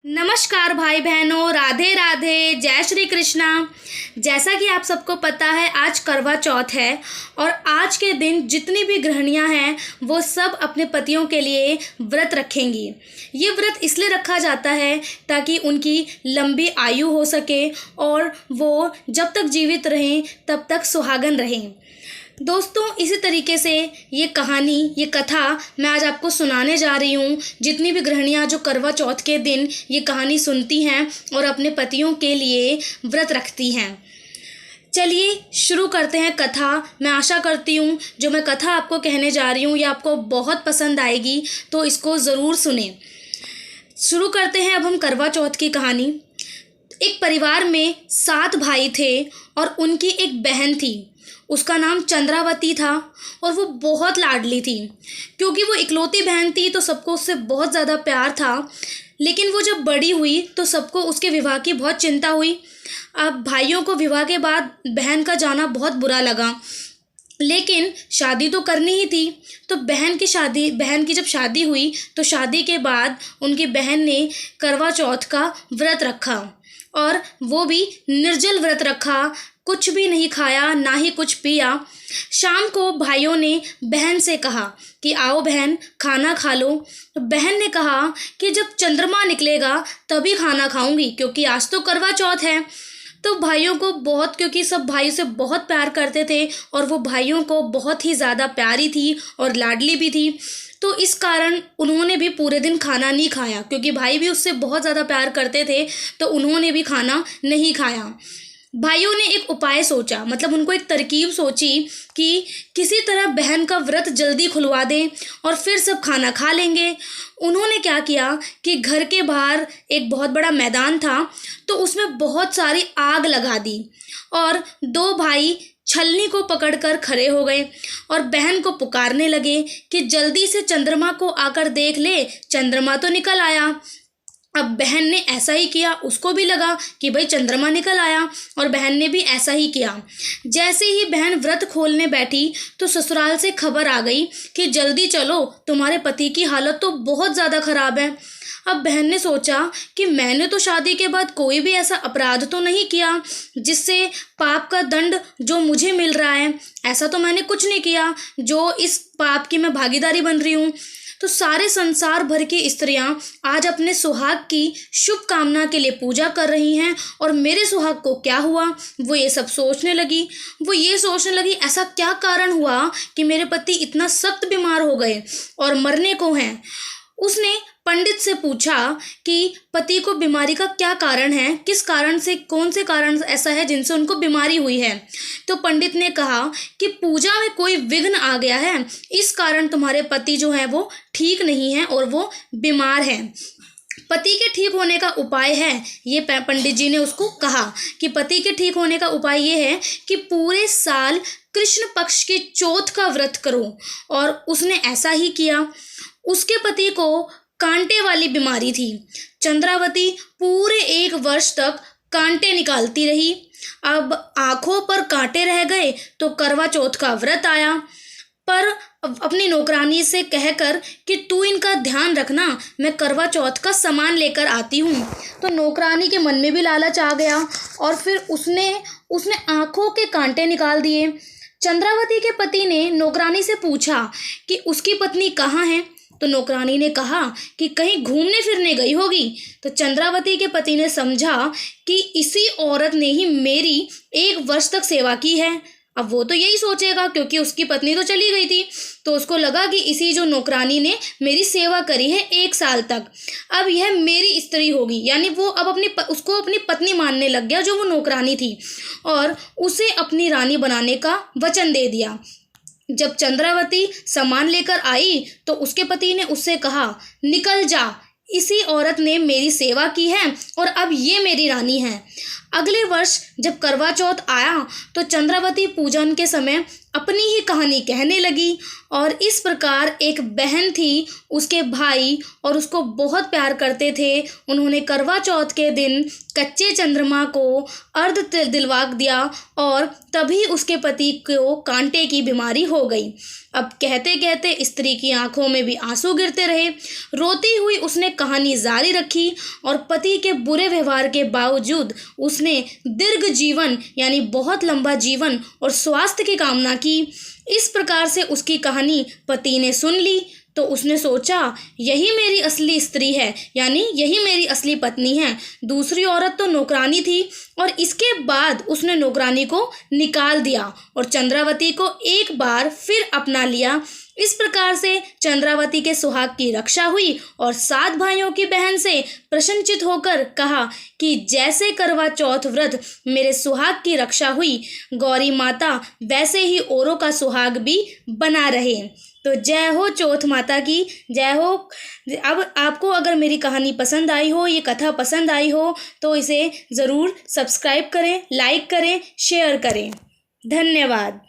नमस्कार भाई बहनों, राधे राधे, जय श्री कृष्णा। जैसा कि आप सबको पता है, आज करवा चौथ है और आज के दिन जितनी भी गृहिणियां हैं वो सब अपने पतियों के लिए व्रत रखेंगी। ये व्रत इसलिए रखा जाता है ताकि उनकी लंबी आयु हो सके और वो जब तक जीवित रहें तब तक सुहागन रहें। दोस्तों, इसी तरीके से ये कहानी, ये कथा मैं आज आपको सुनाने जा रही हूँ। जितनी भी गृहिणियाँ जो करवा चौथ के दिन ये कहानी सुनती हैं और अपने पतियों के लिए व्रत रखती हैं। चलिए शुरू करते हैं कथा। मैं आशा करती हूँ जो मैं कथा आपको कहने जा रही हूँ ये आपको बहुत पसंद आएगी, तो इसको ज़रूर सुनें। शुरू करते हैं अब हम करवा चौथ की कहानी। एक परिवार में 7 भाई थे और उनकी एक बहन थी। उसका नाम चंद्रावती था और वो बहुत लाडली थी। क्योंकि वो इकलौती बहन थी तो सबको उससे बहुत ज़्यादा प्यार था। लेकिन वो जब बड़ी हुई तो सबको उसके विवाह की बहुत चिंता हुई। अब भाइयों को विवाह के बाद बहन का जाना बहुत बुरा लगा, लेकिन शादी तो करनी ही थी। तो बहन की जब शादी हुई तो शादी के बाद उनकी बहन ने करवा चौथ का व्रत रखा और वो भी निर्जल व्रत रखा। कुछ भी नहीं खाया, ना ही कुछ पिया। शाम को भाइयों ने बहन से कहा कि आओ बहन, खाना खा लो। तो बहन ने कहा कि जब चंद्रमा निकलेगा तभी खाना खाऊंगी, क्योंकि आज तो करवा चौथ है। तो भाइयों को बहुत, क्योंकि सब भाइयों से बहुत प्यार करते थे और वो भाइयों को बहुत ही ज़्यादा प्यारी थी और लाडली भी थी, तो इस कारण उन्होंने भी पूरे दिन खाना नहीं खाया। क्योंकि भाई भी उससे बहुत ज़्यादा प्यार करते थे तो उन्होंने भी खाना नहीं खाया। भाइयों ने एक उपाय सोचा, मतलब उनको एक तरकीब सोची कि किसी तरह बहन का व्रत जल्दी खुलवा दें और फिर सब खाना खा लेंगे। उन्होंने क्या किया कि घर के बाहर एक बहुत बड़ा मैदान था, तो उसमें बहुत सारी आग लगा दी और 2 भाई छलनी को पकड़कर खड़े हो गए और बहन को पुकारने लगे कि जल्दी से चंद्रमा को आकर देख ले। चंद्रमा तो निकल आया। अब बहन ने ऐसा ही किया, उसको भी लगा कि भाई चंद्रमा निकल आया और बहन ने भी ऐसा ही किया। जैसे ही बहन व्रत खोलने बैठी तो ससुराल से खबर आ गई कि जल्दी चलो, तुम्हारे पति की हालत तो बहुत ज़्यादा ख़राब है। अब बहन ने सोचा कि मैंने तो शादी के बाद कोई भी ऐसा अपराध तो नहीं किया जिससे पाप का दंड जो मुझे मिल रहा है, ऐसा तो मैंने कुछ नहीं किया जो इस पाप की मैं भागीदारी बन रही हूँ। तो सारे संसार भर की स्त्रियां आज अपने सुहाग की शुभ कामना के लिए पूजा कर रही हैं और मेरे सुहाग को क्या हुआ, वो ये सब सोचने लगी। ऐसा क्या कारण हुआ कि मेरे पति इतना सख्त बीमार हो गए और मरने को हैं। उसने पंडित से पूछा कि पति को बीमारी का क्या कारण है, किस कारण से, कौन से कारण ऐसा है जिनसे उनको बीमारी हुई है। तो पंडित ने कहा कि पूजा में कोई विघ्न आ गया है, इस कारण तुम्हारे पति जो है वो ठीक नहीं है और वो बीमार है। पति के ठीक होने का उपाय है, ये पंडित जी ने उसको कहा कि पति के ठीक होने का उपाय ये है कि पूरे साल कृष्ण पक्ष की चौथ का व्रत करो। और उसने ऐसा ही किया। उसके पति को कांटे वाली बीमारी थी। चंद्रावती पूरे 1 वर्ष तक कांटे निकालती रही। अब आंखों पर कांटे रह गए तो करवा चौथ का व्रत आया, पर अपनी नौकरानी से कहकर कि तू इनका ध्यान रखना, मैं करवा चौथ का सामान लेकर आती हूँ। तो नौकरानी के मन में भी लालच आ गया और फिर उसने आंखों के कांटे निकाल दिए। चंद्रावती के पति ने नौकरानी से पूछा कि उसकी पत्नी कहाँ है। तो नौकरानी ने कहा कि कहीं घूमने फिरने गई होगी। तो चंद्रावती के पति ने समझा कि इसी औरत ने ही मेरी 1 वर्ष तक सेवा की है। अब वो तो यही सोचेगा क्योंकि उसकी पत्नी तो चली गई थी, तो उसको लगा कि इसी जो नौकरानी ने मेरी सेवा करी है 1 साल तक, अब यह मेरी स्त्री होगी। यानी वो अब उसको अपनी पत्नी मानने लग गया जो वो नौकरानी थी, और उसे अपनी रानी बनाने का वचन दे दिया। जब चंद्रावती सामान लेकर आई तो उसके पति ने उससे कहा, निकल जा, इसी औरत ने मेरी सेवा की है और अब ये मेरी रानी है। अगले वर्ष जब करवा चौथ आया तो चंद्रावती पूजन के समय अपनी ही कहानी कहने लगी और इस प्रकार एक बहन थी, उसके भाई और उसको बहुत प्यार करते थे। उन्होंने करवा चौथ के दिन कच्चे चंद्रमा को अर्घ दिलवा दिया और तभी उसके पति को कांटे की बीमारी हो गई। अब कहते कहते स्त्री की आंखों में भी आंसू गिरते रहे। रोती हुई उसने कहानी जारी रखी और पति के बुरे व्यवहार के बावजूद उसने दीर्घ जीवन यानी बहुत लंबा जीवन और स्वास्थ्य की कामना की। इस प्रकार से उसकी कहानी पति ने सुन ली तो उसने सोचा यही मेरी असली स्त्री है, यानी यही मेरी असली पत्नी है। दूसरी औरत तो नौकरानी थी और इसके बाद उसने नौकरानी को निकाल दिया और चंद्रावती को एक बार फिर अपना लिया। इस प्रकार से चंद्रावती के सुहाग की रक्षा हुई और 7 भाइयों की बहन से प्रसन्नचित होकर कहा कि जैसे करवा चौथ व्रत मेरे सुहाग की रक्षा हुई गौरी माता, वैसे ही औरों का सुहाग भी बना रहे। तो जय हो चौथ माता की, जय हो। अब आपको अगर मेरी कहानी पसंद आई हो, ये कथा पसंद आई हो तो इसे ज़रूर सब्सक्राइब करें, लाइक करें, शेयर करें। धन्यवाद।